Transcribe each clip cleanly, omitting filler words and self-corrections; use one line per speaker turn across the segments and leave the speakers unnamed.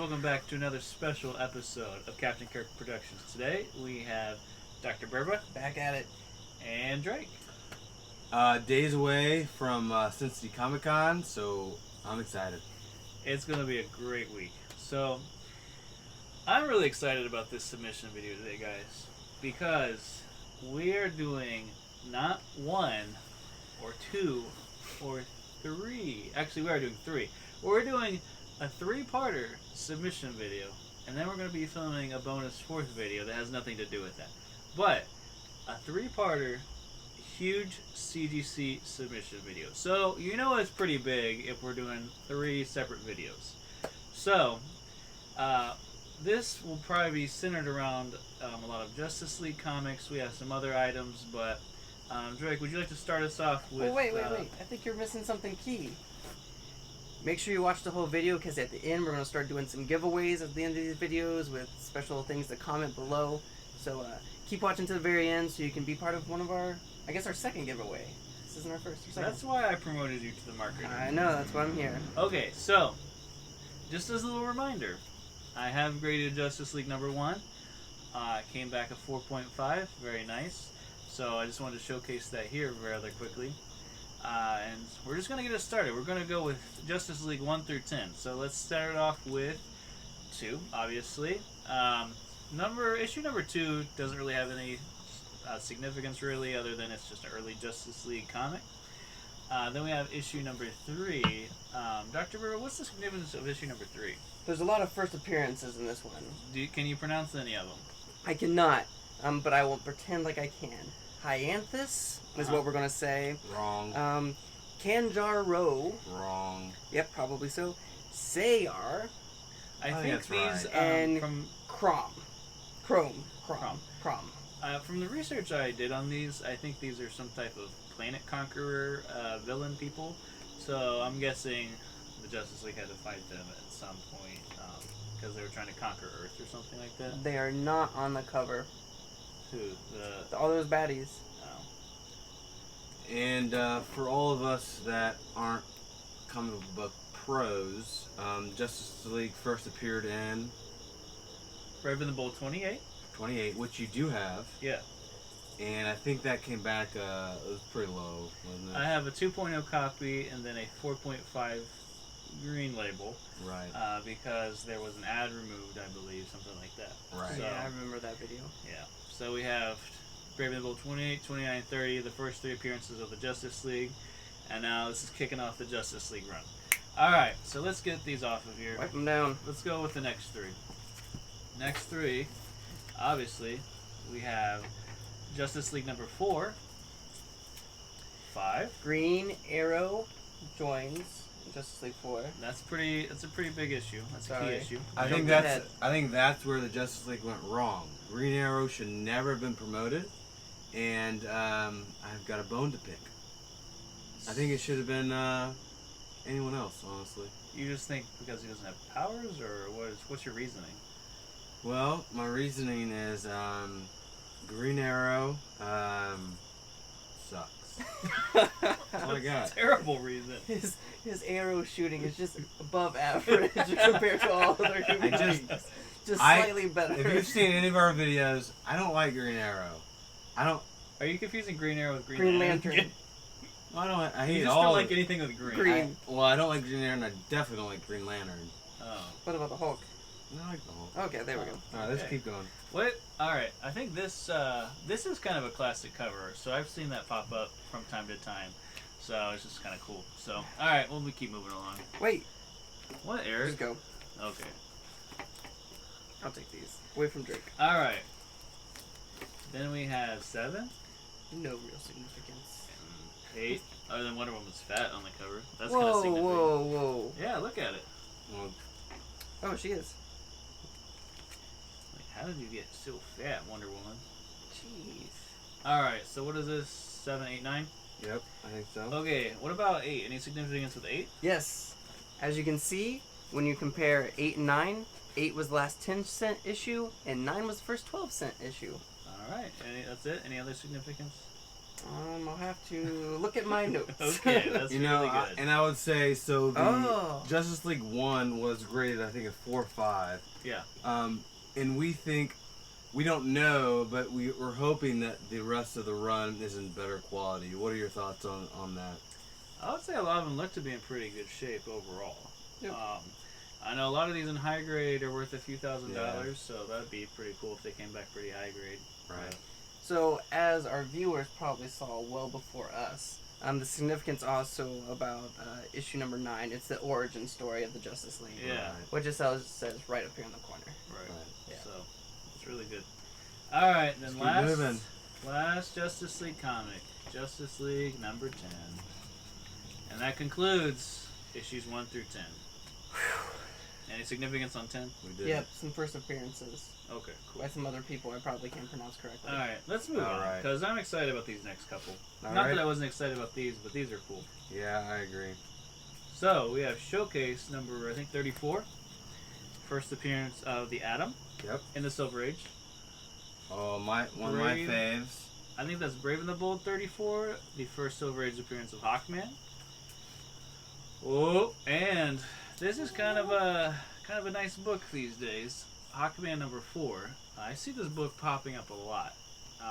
welcome back to another special episode of Captain Kirk Productions. Today we have Dr. Burba
Back at it.
and Drake.
Days away from Cincinnati Comic Con, so I'm excited.
It's going to be a great week. So, I'm really excited about this submission video today, guys, because we are doing not one or two or three. Actually, we are doing three. We're doing a three-parter submission video, and then we're going to be filming a bonus fourth video that has nothing to do with that. But a three-parter, huge CGC submission video. So you know it's pretty big if we're doing three separate videos. So this will probably be centered around a lot of Justice League comics. We have some other items, but Drake, would you like to start us off with?
Oh, wait. I think you're missing something key. Make sure you watch the whole video, because at the end we're going to start doing some giveaways at the end of these videos with special things to comment below. So keep watching to the very end so you can be part of one of our, I guess, our second giveaway. This isn't our first or second.
That's why I promoted you to the market.
I know, that's why I'm here.
Okay, so just as a little reminder, I have graded Justice League number 1. Came back a 4.5, very nice. So I just wanted to showcase that here rather quickly. And we're just going to get it started. We're going to go with Justice League 1 through 10. So let's start off with 2, obviously. Issue number 2 doesn't really have any significance, really, other than it's just an early Justice League comic. Then we have issue number 3. Dr. Burrow, what's the significance of issue number 3?
There's a lot of first appearances in this one.
Can you pronounce any of them?
I cannot, but I will pretend like I can. Hyanthus is what we're going to say.
Wrong.
Kanjaro.
Wrong.
Yep, probably so. Sayar.
I think
that's
these
right.
And
from
Chrome.
From the research I did on these, I think these are some type of planet conqueror villain people. So I'm guessing the Justice League had to fight them at some point because they were trying to conquer Earth or something like that.
They are not on the cover.
Who?
All those baddies.
Oh.
And for all of us that aren't comic book pros, Justice League first appeared in
Brave and the Bold 28.
28, which you do have.
Yeah.
And I think that came back, it was pretty low, wasn't it?
I have a 2.0 copy and then a 4.5 green label.
Right.
Because there was an ad removed, I believe, something like that.
Right.
So,
Yeah, I remember that video.
Yeah. So we have Brave and the Bold 28, 29, 30, the first 3 appearances of the Justice League. And now this is kicking off the Justice League run. Alright, so let's get these off of here.
Wipe them down.
Let's go with the next 3. Next 3, obviously, we have Justice League number 4, 5.
Green Arrow joins Justice League 4.
That's a pretty big issue. That's a key issue.
I think that's where the Justice League went wrong. Green Arrow should never have been promoted, and I've got a bone to pick. I think it should have been anyone else, honestly.
You just think because he doesn't have powers, or what's your reasoning?
Well, my reasoning is Green Arrow sucks. That's all I got.
Terrible reason.
His arrow shooting is just above average compared to all other human beings. Just slightly better.
If you've seen any of our videos, I don't like Green Arrow.
Are you confusing Green Arrow with
Green Lantern?
Well, I hate
you just
all.
don't like anything with green.
I don't like Green Arrow, and I definitely don't like Green Lantern.
Oh.
What about the Hulk?
I like the Hulk.
Okay, there we go.
Alright, let's keep going.
What? Alright, I think this is kind of a classic cover, so I've seen that pop up from time to time. So it's just kind of cool. So, alright, well, we keep moving along.
Wait.
What, Eric?
Just go.
Okay.
I'll take these. Away from Drake.
Alright. Then we have 7.
No real significance.
8. Other than Wonder Woman's fat on the cover. That's
Whoa,
kind of significant.
whoa.
Yeah, look at it.
Well,
Oh, she is.
Like, how did you get so fat, Wonder Woman?
Jeez.
Alright, so what is this? 7, 8, 9?
yep, I think so.
Okay, what about 8? Any significance with 8?
Yes. As you can see, when you compare 8 and 9, 8 was the last 10-cent issue, and 9 was the first 12-cent issue.
Alright, that's it? Any other significance?
I'll have to look at my notes.
Okay, that's
You know,
really good.
and I would say so. The
Oh.
Justice League 1 was graded, I think, at 4.5.
Yeah.
And we don't know, but we're hoping that the rest of the run is in better quality. What are your thoughts on that?
I would say a lot of them look to be in pretty good shape overall.
Yep.
I know a lot of these in high grade are worth a few $1,000,
Yeah.
so that'd be pretty cool if they came back pretty high grade.
Right.
So, as our viewers probably saw well before us, the significance also about issue number 9. It's the origin story of the Justice League.
Yeah.
Right.
Which it says right up here in the corner.
Right.
Right.
Yeah.
So it's really good. All right, then
Let's keep moving.
last Justice League comic, Justice League number 10, and that concludes issues 1 through 10. Any significance on 10?
We did.
Yep, some first appearances
Okay, cool.
by some other people I probably can't pronounce correctly.
All right, let's move
All
on
right.
because I'm excited about these next couple.
All
Not
right.
that I wasn't excited about these, but these are cool.
Yeah, I agree.
So we have Showcase number, I think, 34. First appearance of the Atom.
Yep.
In the Silver Age.
Oh, one of my
Brave.
faves.
I think that's Brave and the Bold 34. The first Silver Age appearance of Hawkman. Oh, and this is kind of a nice book these days. Hawkman number 4. I see this book popping up a lot.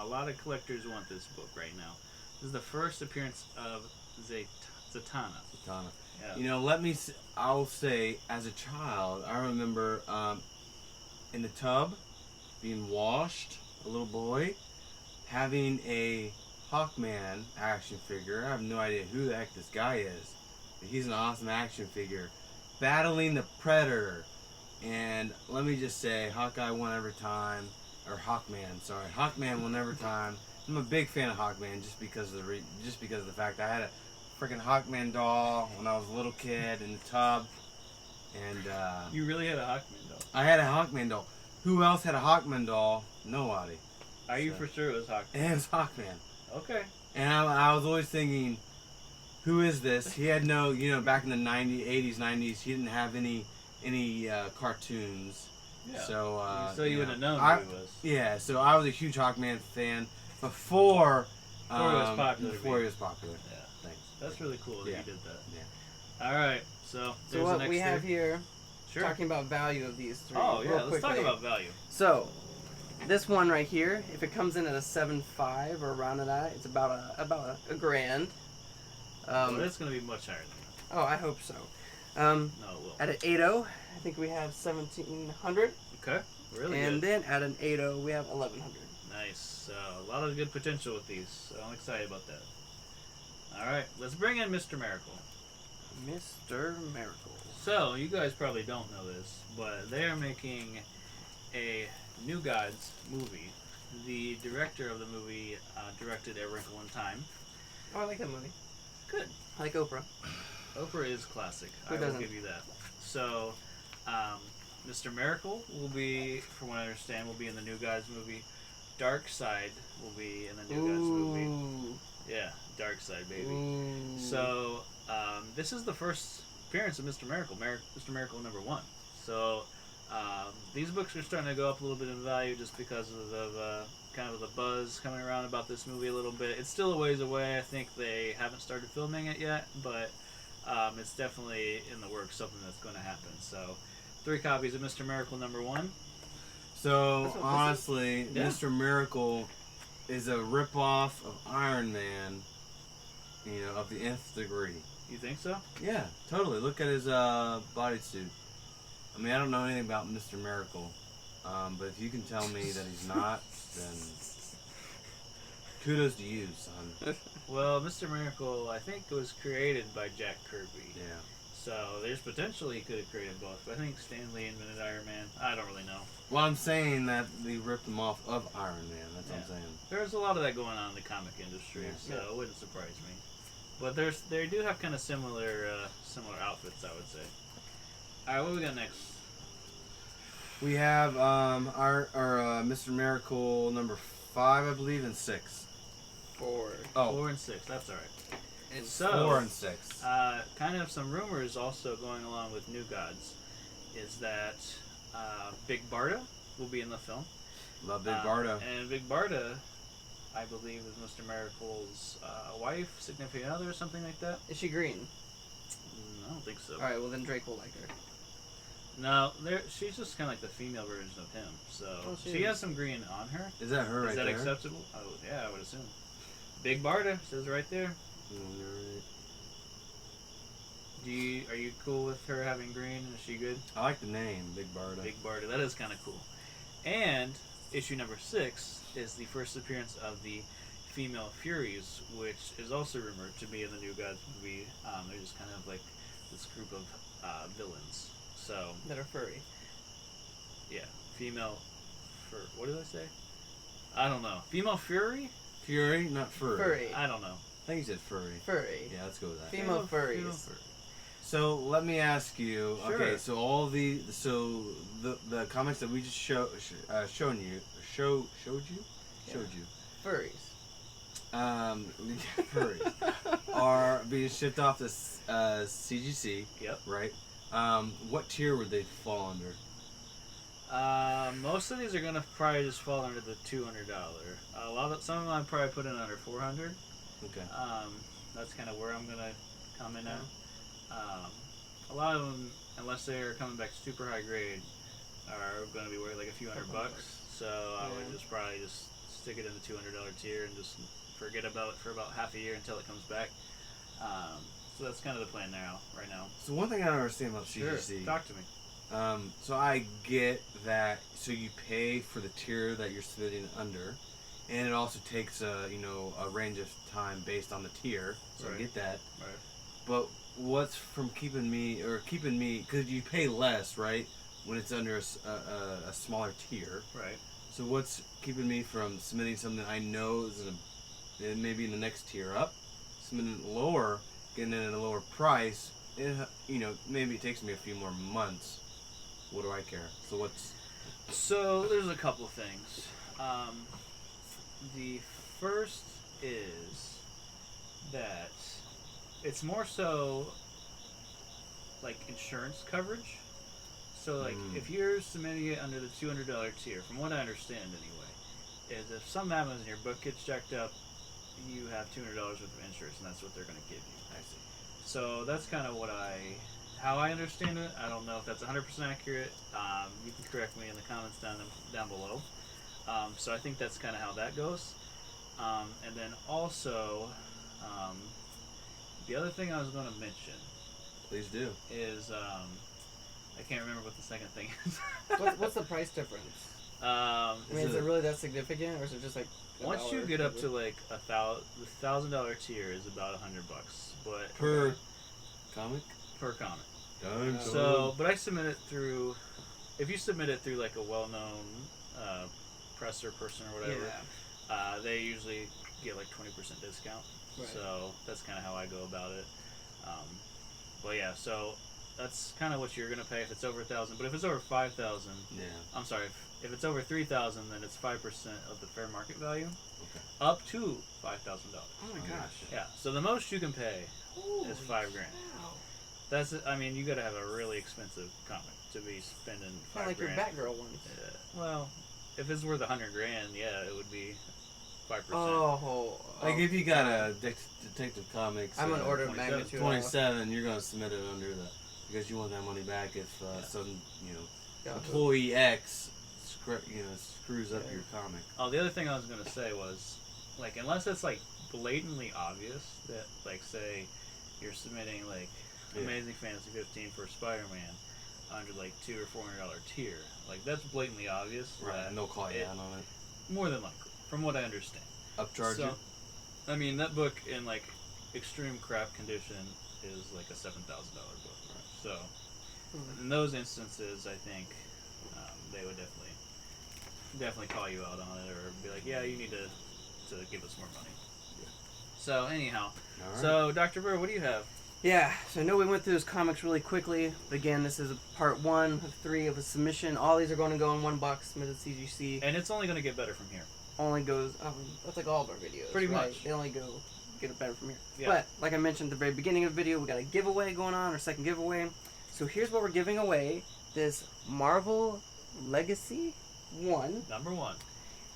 A lot of collectors want this book right now. This is the first appearance of Zatanna.
Zatanna.
Yeah.
You know, I'll say, as a child, I remember in the tub, being washed, a little boy, having a Hawkman action figure. I have no idea who the heck this guy is, but he's an awesome action figure, battling the Predator. And let me just say, Hawkeye won every time, or Hawkman, sorry, Hawkman won every time. I'm a big fan of Hawkman just because of the fact I had a freaking Hawkman doll when I was a little kid in the tub, and
You really had a Hawkman doll.
I had a Hawkman doll. Who else had a Hawkman doll? Nobody.
Are you
So-
for sure it was Hawkman?
And it was Hawkman.
Okay.
And I was always thinking, who is this? He had no, back in the 90s, 80s, 90s, he didn't have any cartoons.
Yeah.
So
You wouldn't have known
I-
who he was.
Yeah, so I was a huge Hawkman fan before
Before he was popular,
Before he was popular.
Yeah.
Thanks.
That's really cool that
Yeah.
you did that.
Yeah.
All right. So
So
there's
what
the next
we have
three.
here,
Sure.
talking about value of these 3.
Oh yeah.
real
Let's talk
quickly.
about value.
So, this one right here, if it comes in at a 7.5 or around that, it's about a grand.
Well, it's going to be much higher than
Oh, I hope so.
that. No, it will.
At an 8.0, I think we have 1,700,
Okay. Really
and
good.
then at an 8.0, we have 1,100.
Nice. A lot of good potential with these. So I'm excited about that. All right. Let's bring in Mr. Miracle.
Mr. Miracle.
So you guys probably don't know this, but they are making a New Gods movie. The director of the movie directed A Wrinkle in Time.
Oh, I like that movie.
Good.
I like Oprah.
Oprah is classic.
Who
I will
doesn't?
give you that. So, Mr. Miracle will be, from what I understand, will be in the New Gods movie. Dark Side will be in the New Gods movie.
Ooh.
Yeah, Dark Side, baby.
Ooh.
So, this is the first appearance of Mr. Miracle, Mr. Miracle number 1. So, these books are starting to go up a little bit in value just because of the kind of the buzz coming around about this movie a little bit. It's still a ways away. I think they haven't started filming it yet, but it's definitely in the works, something that's going to happen. So, 3 copies of Mr. Miracle number 1.
So
That's what this
honestly,
Yeah.
Mr. Miracle is a ripoff of Iron Man, of the nth degree.
You think so?
Yeah, totally. Look at his bodysuit. I mean, I don't know anything about Mr. Miracle, but if you can tell me that he's not, then kudos to you, son.
Well, Mr. Miracle, I think, was created by Jack Kirby.
Yeah.
So there's potential he could have created both. But I think Stan Lee invented Iron Man. I don't really know.
Well, I'm saying that they ripped him off of Iron Man. That's what I'm
Yeah.
saying.
There's a lot of that going on in the comic industry,
Yeah.
so it wouldn't surprise me. But they do have kind of similar outfits, I would say. All right, what we got next?
We have our Mr. Miracle number 5, I believe, and 6.
4.
Oh,
4 and 6. That's all right.
And
So,
4 and 6.
kind of some rumors also going along with New Gods is that Big Barda will be in the film.
Love Big Bardo.
And Big Barda, I believe is Mr. Miracle's wife, significant other, something like that.
Is she green?
I don't think so.
All right, well then Drake will like her.
No, she's just kind of like the female version of him. So
Oh,
she has some green on her.
Is that her right
Is that
there?
acceptable? Oh yeah, I would assume. Big Barda says right there.
Alright.
Are you cool with her having green? Is she good?
I like the name, Big Barda.
Big Barda. That is kind of cool. And issue number 6 is the first appearance of the female Furies, which is also rumored to be in the New Gods movie. They're just kind of like this group of villains. So
That are furry.
yeah, female. What did I say? I don't know. Female Fury?
Fury, not furry.
Furry.
I don't know.
I think you said furry.
Furry.
Yeah, let's go with that.
Female furries.
Female furry.
So let me ask you.
Sure.
Okay, so all the comics that we just showed you.
Furries.
Furries are being shipped off to CGC.
Yep.
Right. What tier would they fall under?
Most of these are gonna probably just fall under the $200. Some of them I probably put in under $400.
Okay.
That's kind of where I'm gonna come in at. A lot of them, unless they're coming back super high grade, are gonna be worth like a few $100. So I would just probably just stick it in the $200 tier and just forget about it for about half a year until it comes back. So that's kind of the plan right now.
So one thing I don't understand about CGC.
Sure. Talk to me.
So I get that. So you pay for the tier that you're submitting under, and it also takes a range of time based on the tier. So
Right.
I get that.
Right.
But what's from keeping me because you pay less, right, when it's under a smaller tier.
Right.
So what's keeping me from submitting something I know is maybe in the next tier up, submitting it lower, getting it at a lower price? Maybe it takes me a few more months. What do I care?
So there's a couple things. The first is that it's more so like insurance coverage. So like if you're submitting it under the $200 tier, from what I understand anyway, is if something happens and your book gets jacked up, you have $200 worth of insurance, and that's what they're going to give you.
I see.
So that's kind of how I understand it. I don't know if that's 100% accurate. You can correct me in the comments down below. So I think that's kind of how that goes. And then also, the other thing I was going to mention
Please do.
is I can't remember what the second thing is.
What's the price difference? Is it really that significant, or is it just like
once you get up to like the $1,000 tier is about $100, but
Per comic.
per comic.
Done.
So, but I submit it through. If you submit it through like a well-known presser person or whatever, they usually get like 20% discount.
Right.
So that's kind of how I go about it. But yeah, so that's kind of what you're gonna pay if it's over 1,000. But if it's over 5,000, I'm sorry, if it's over 3,000, then it's 5% of the fair market value, up to $5,000.
Oh my gosh.
Yeah. So the most you can pay is $5,000.
Wow.
That's, I mean, you gotta have a really expensive comic to be spending
Kind of like your
$5,000.
Batgirl ones.
Well, if it's worth $100,000, yeah, it would be 5%.
Oh.
Like if you got a Detective Comics,
I'm an order of
27.
magnitude.
27, you're gonna submit it under because you want that money back if some
Gotcha.
employee X screws up your comic.
Oh, the other thing I was gonna say was, like, unless it's like blatantly obvious that, like, say you're submitting like Amazing Fantasy 15 for Spider-Man under like $200 or $400 tier, like that's blatantly obvious.
Right,
that
and they'll call you out on it.
More than likely, from what I understand.
Upcharge
So,
you.
I mean, that book in like extreme crap condition is like a $7,000 book. So, in those instances, I think they would definitely call you out on it, or be like, yeah, you need to give us more money.
Yeah.
So anyhow,
All right.
so Dr. Burr, what do you have?
Yeah, so I know we went through those comics really quickly, but again, this is part 1 of 3 of a submission. All these are going to go in one box, submitted to CGC.
And it's only going to get better from here.
Only goes, that's like all of our videos.
Pretty
right?
much.
They only get it better from here.
Yeah.
But, like I mentioned at the very beginning of the video, we got a giveaway going on, our second giveaway. So here's what we're giving away. This Marvel Legacy 1.
Number 1.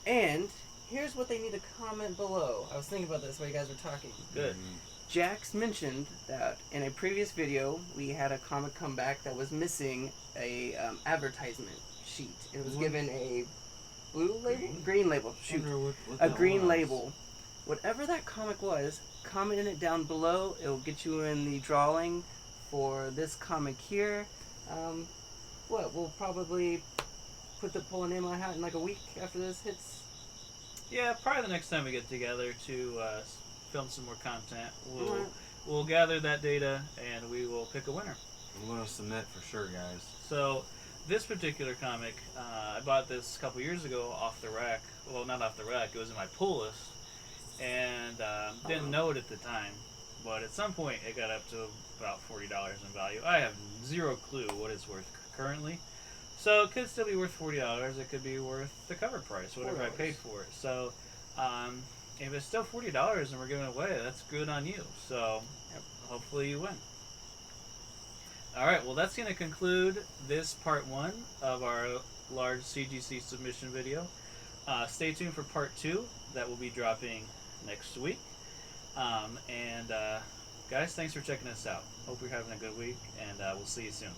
And here's what they need to comment below. I was thinking about this while you guys were talking.
Good.
Jax mentioned that in a previous video we had a comic come back that was missing a advertisement sheet. It was
What?
given a blue label, green label. Shoot,
Wonder what
a
that
green
was.
label. Whatever that comic was, comment in it down below. It will get you in the drawing for this comic here. We'll probably pull a name on a hat in like a week after this hits.
Yeah, probably the next time we get together to film some more content,
Alright.
we'll gather that data and we will pick a winner.
I'm gonna submit for sure, guys.
So this particular comic, I bought this a couple years ago off the rack. Well, not off the rack. It was in my pull list, and didn't know it at the time. But at some point, it got up to about $40 in value. I have zero clue what it's worth currently. So it could still be worth $40. It could be worth the cover price, whatever I
$4.
paid for it. So if it's still $40 and we're giving it away, that's good on you. So hopefully you win. All right, well, that's going to conclude this part 1 of our large CGC submission video. Stay tuned for part 2 that will be dropping next week. Guys, thanks for checking us out. Hope you're having a good week, and we'll see you soon.